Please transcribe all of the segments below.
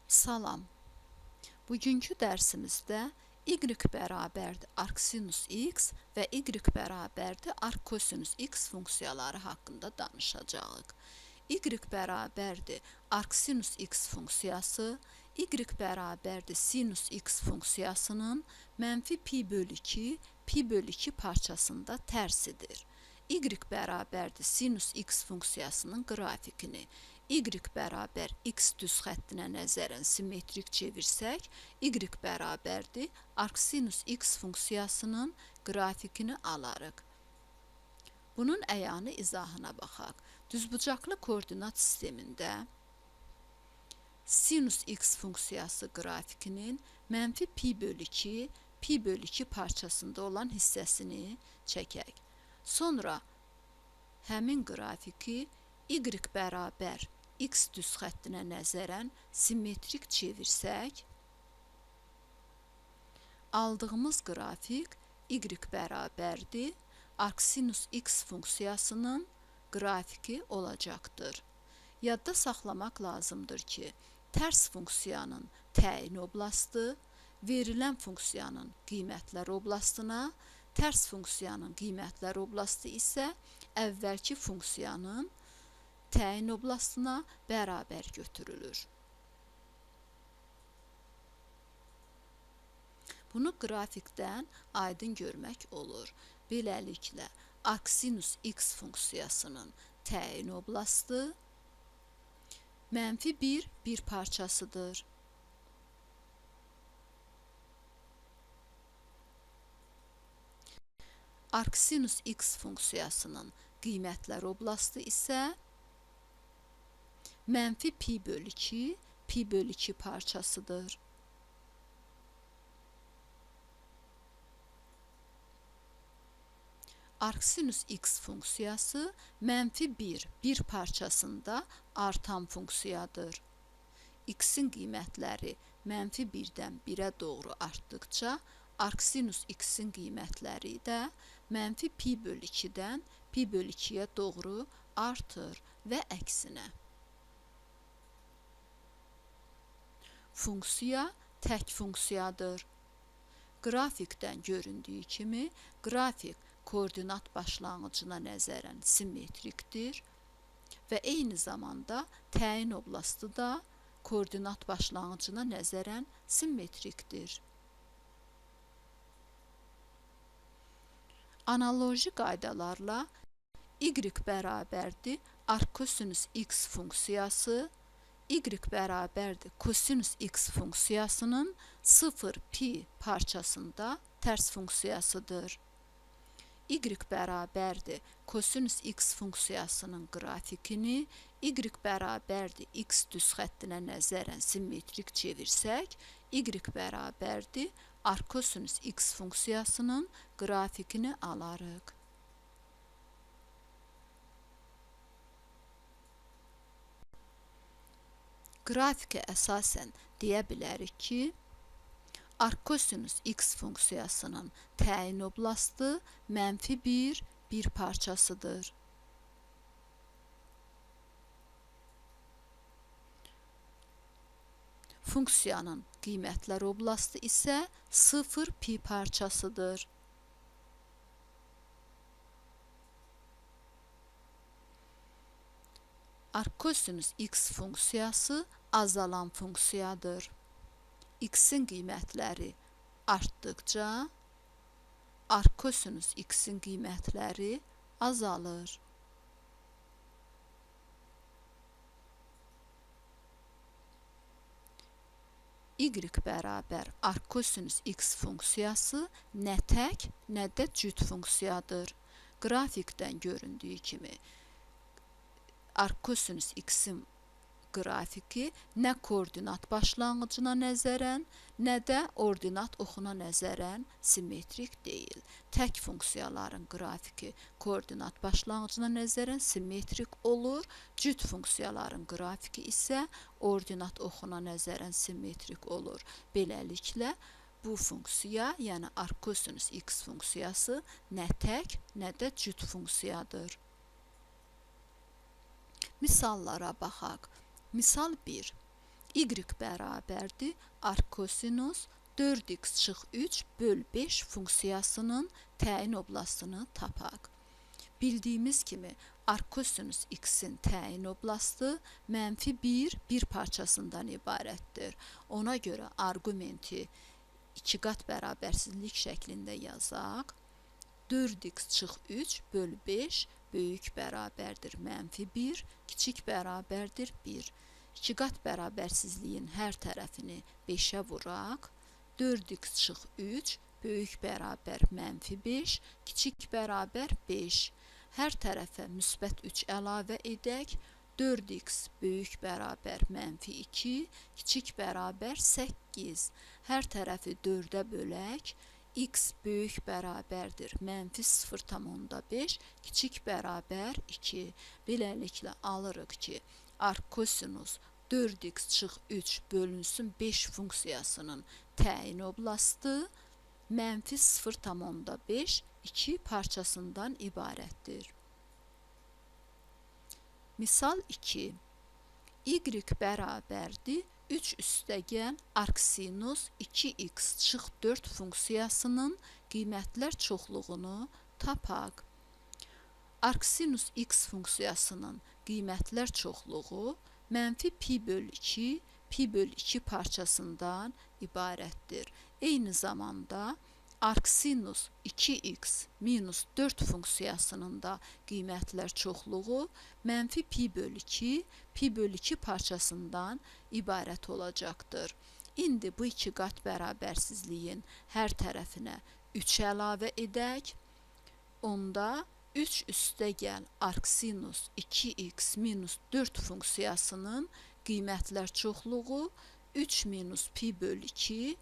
Salam. Bugünkü dərsimizdə y bərabərdir arcsinus x və y bərabərdir arccosinus x funksiyaları haqqında danışacağıq. Y bərabərdir arcsinus x funksiyası, y bərabərdir sinus x funksiyasının mənfi pi bölü 2, pi bölü 2 parçasında tərsidir. Y bərabərdir sinus x funksiyasının qrafikini y bərabər x düz xəttinə nəzərən simmetrik çevirsək, y bərabərdir arcsinus x funksiyasının qrafikini alarıq. Bunun əyanı izahına baxaq. Düzbucaqlı koordinat sistemində sinus x funksiyası qrafikinin mənfi pi bölü 2, pi bölü 2 parçasında olan hissəsini çəkək. Sonra həmin qrafiki y bərabər x düz xəttinə nəzərən simmetrik çevirsək, aldığımız qrafik y bərabərdir arcsinus x funksiyasının qrafiki olacaqdır. Yadda saxlamaq lazımdır ki, tərs funksiyanın təyin oblastı verilən funksiyanın qiymətlər oblastına, tərs funksiyanın qiymətlər oblastı isə əvvəlki funksiyanın təyin oblastına bərabər götürülür. Bunu qrafikdən aydın görmək olur. Beləliklə, arcsinus x funksiyasının təyin oblastı mənfi 1 parçasıdır. Arcsinus x funksiyasının qiymətlər oblastı isə mənfi pi bölü 2, pi bölü 2 parçasıdır. Arcsinus x funksiyası mənfi 1 parçasında artan funksiyadır. X-in qiymətləri mənfi 1-dən 1-ə doğru artdıqca, arcsinus x-in qiymətləri də mənfi pi bölü 2-dən pi bölü 2-yə doğru artır və əksinə. Funksiya tək funksiyadır. Qrafikdən göründüyü kimi, qrafik koordinat başlanğıcına nəzərən simmetrikdir və eyni zamanda təyin oblastı da koordinat başlanğıcına nəzərən simmetrikdir. Analoji qaydalarla y bərabərdir arccosinus x funksiyası, y bərabərdir cosinus x funksiyasının 0 pi parçasında tərs funksiyasıdır. Y bərabərdir cosinus x funksiyasının qrafikini y bərabərdir x düz xəttinə nəzərən simmetrik çevirsək, y bərabərdir arccosinus x funksiyasının qrafikini alarıq. Qrafikə əsasən deyə bilərik ki, arccosinus x funksiyasının təyin oblastı mənfi 1 parçasıdır. Funksiyanın qiymətlər oblastı isə 0 pi parçasıdır. Arccosinus x funksiyası azalan funksiyadır. X-in qiymətləri artdıqca, arccosinus x-in qiymətləri azalır. Y bərabər arccosinus x funksiyası nə tək, nə də cüt funksiyadır. Qrafikdən göründüyü kimi, arccosinus x-in qrafiki nə koordinat başlanğıcına nəzərən, nə də ordinat oxuna nəzərən simmetrik deyil. Tək funksiyaların qrafiki koordinat başlanğıcına nəzərən simmetrik olur, cüt funksiyaların qrafiki isə ordinat oxuna nəzərən simmetrik olur. Beləliklə, bu funksiya, yəni arccosinus x funksiyası nə tək, nə də cüt funksiyadır. Misallara baxaq. Misal 1. Y bərabərdir arkosinus 4x çıx 3 böl 5 funksiyasının təyin oblastını tapaq. Bildiyimiz kimi arkosinus x-in təyin oblastı -1 parçasından ibarətdir. Ona görə argumenti 2 qat bərabərsizlik şəklində yazaq. 4x çıx 3 böl 5 böyük bərabərdir -1, kiçik bərabərdir 1. 2 qat bərabərsizliyin hər tərəfini 5-ə vuraq. 4x çıx 3 böyük bərabər -5, kiçik bərabər 5. Hər tərəfə müsbət 3 əlavə edək. 4x böyük bərabər -2, kiçik bərabər 8. Hər tərəfi 4-ə bölək. X böyük bərabərdir -0,5, kiçik bərabər 2. Beləliklə alırıq ki, arkosinus 4x çıx 3 bölünsün 5 funksiyasının təyin oblastı -0,5 2 parçasından ibarətdir. Misal 2. Y bərabərdir 3 üstəgəl arcsinus 2x çıx 4 funksiyasının qiymətlər çoxluğunu tapaq. Arcsinus x funksiyasının qiymətlər çoxluğu -pi/2 pi/2 parçasından ibarətdir. Eyni zamanda arcsinus 2x minus 4 funksiyasının da qiymətlər çoxluğu -pi/2 pi/2 parçasından ibarət olacaqdır. İndi bu 2 qat bərabərsizliyin hər tərəfinə 3 əlavə edək. Onda 3 üstəgəl arcsinus 2x minus 4 funksiyasının qiymətlər çoxluğu 3 minus pi/2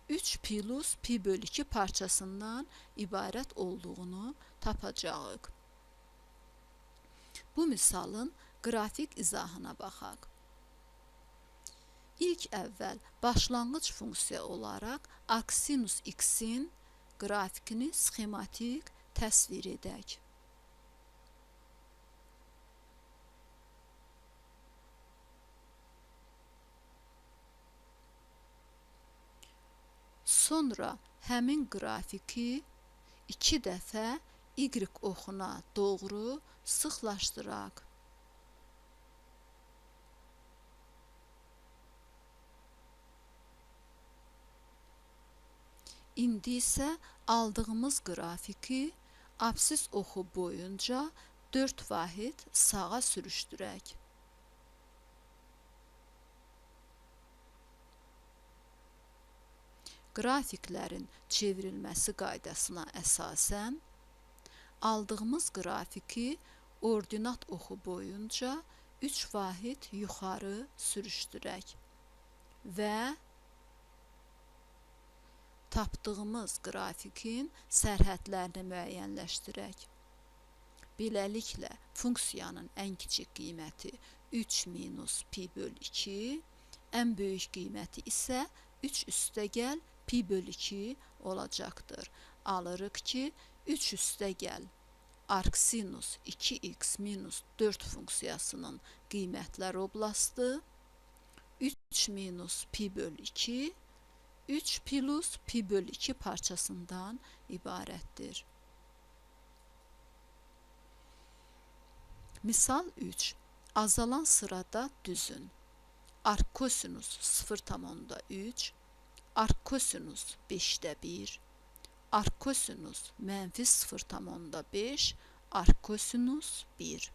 3 plus pi/2 parçasından ibarət olduğunu tapacağıq. Bu misalın qrafik izahına baxaq. İlk əvvəl başlanğıc funksiya olaraq arcsinus x-in qrafikini sxematik təsvir edək. Sonra həmin qrafiki 2 dəfə y oxuna doğru sıxlaşdıraq. İndi isə aldığımız qrafiki absis oxu boyunca 4 vahid sağa sürüşdürək. Qrafiklərin çevrilməsi qaydasına əsasən aldığımız qrafiki ordinat oxu boyunca 3 vahid yuxarı sürüşdürək və tapdığımız qrafikin sərhədlərini müəyyənləşdirək. Beləliklə, funksiyanın ən kiçik qiyməti 3 minus pi/2, ən böyük qiyməti isə 3 üstəgəl pi/2 olacaqdır. Alırıq ki, 3 üstəgəl arcsinus 2x minus 4 funksiyasının qiymətlər oblastı 3 minus pi/2 3 plus pi/2 parçasından ibarətdir. Misal 3. Azalan sırada düzün. Arkosinus 0,3, arkosinus 5'də 1, arkosinus -0,5, arkosinus 1.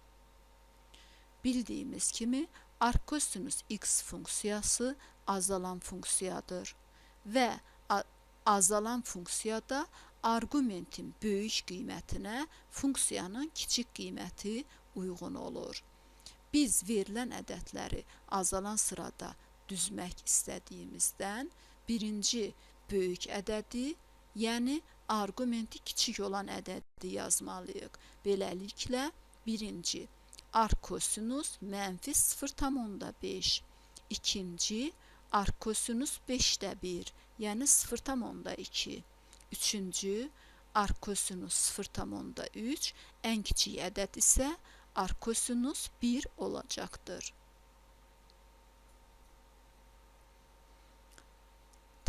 Bildiyimiz kimi arkosinus x funksiyası azalan funksiyadır və azalan funksiyada argumentin böyük qiymətinə funksiyanın kiçik qiyməti uyğun olur. Biz verilən ədədləri azalan sırada düzmək istədiyimizdən birinci böyük ədədi, yəni argumenti kiçik olan ədədi yazmalıyıq. Beləliklə, birinci arkosinus -0,5, ikinci arkosinus 5'də 1, yəni 0,2, üçüncü arkosinus 0,3, ən kiçik ədəd isə arkosinus 1 olacaqdır.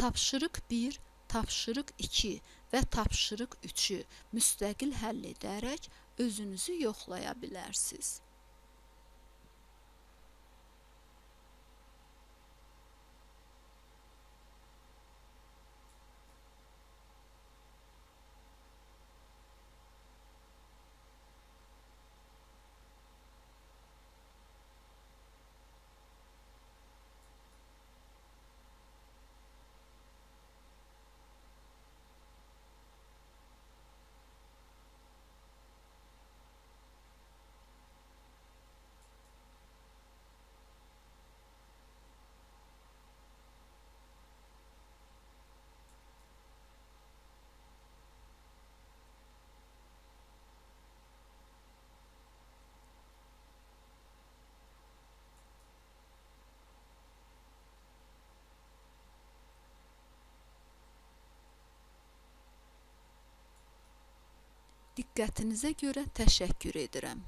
Tapşırıq 1, tapşırıq 2 və tapşırıq 3-ü müstəqil həll edərək özünüzü yoxlaya bilərsiniz. Diqqətinizə görə təşəkkür edirəm.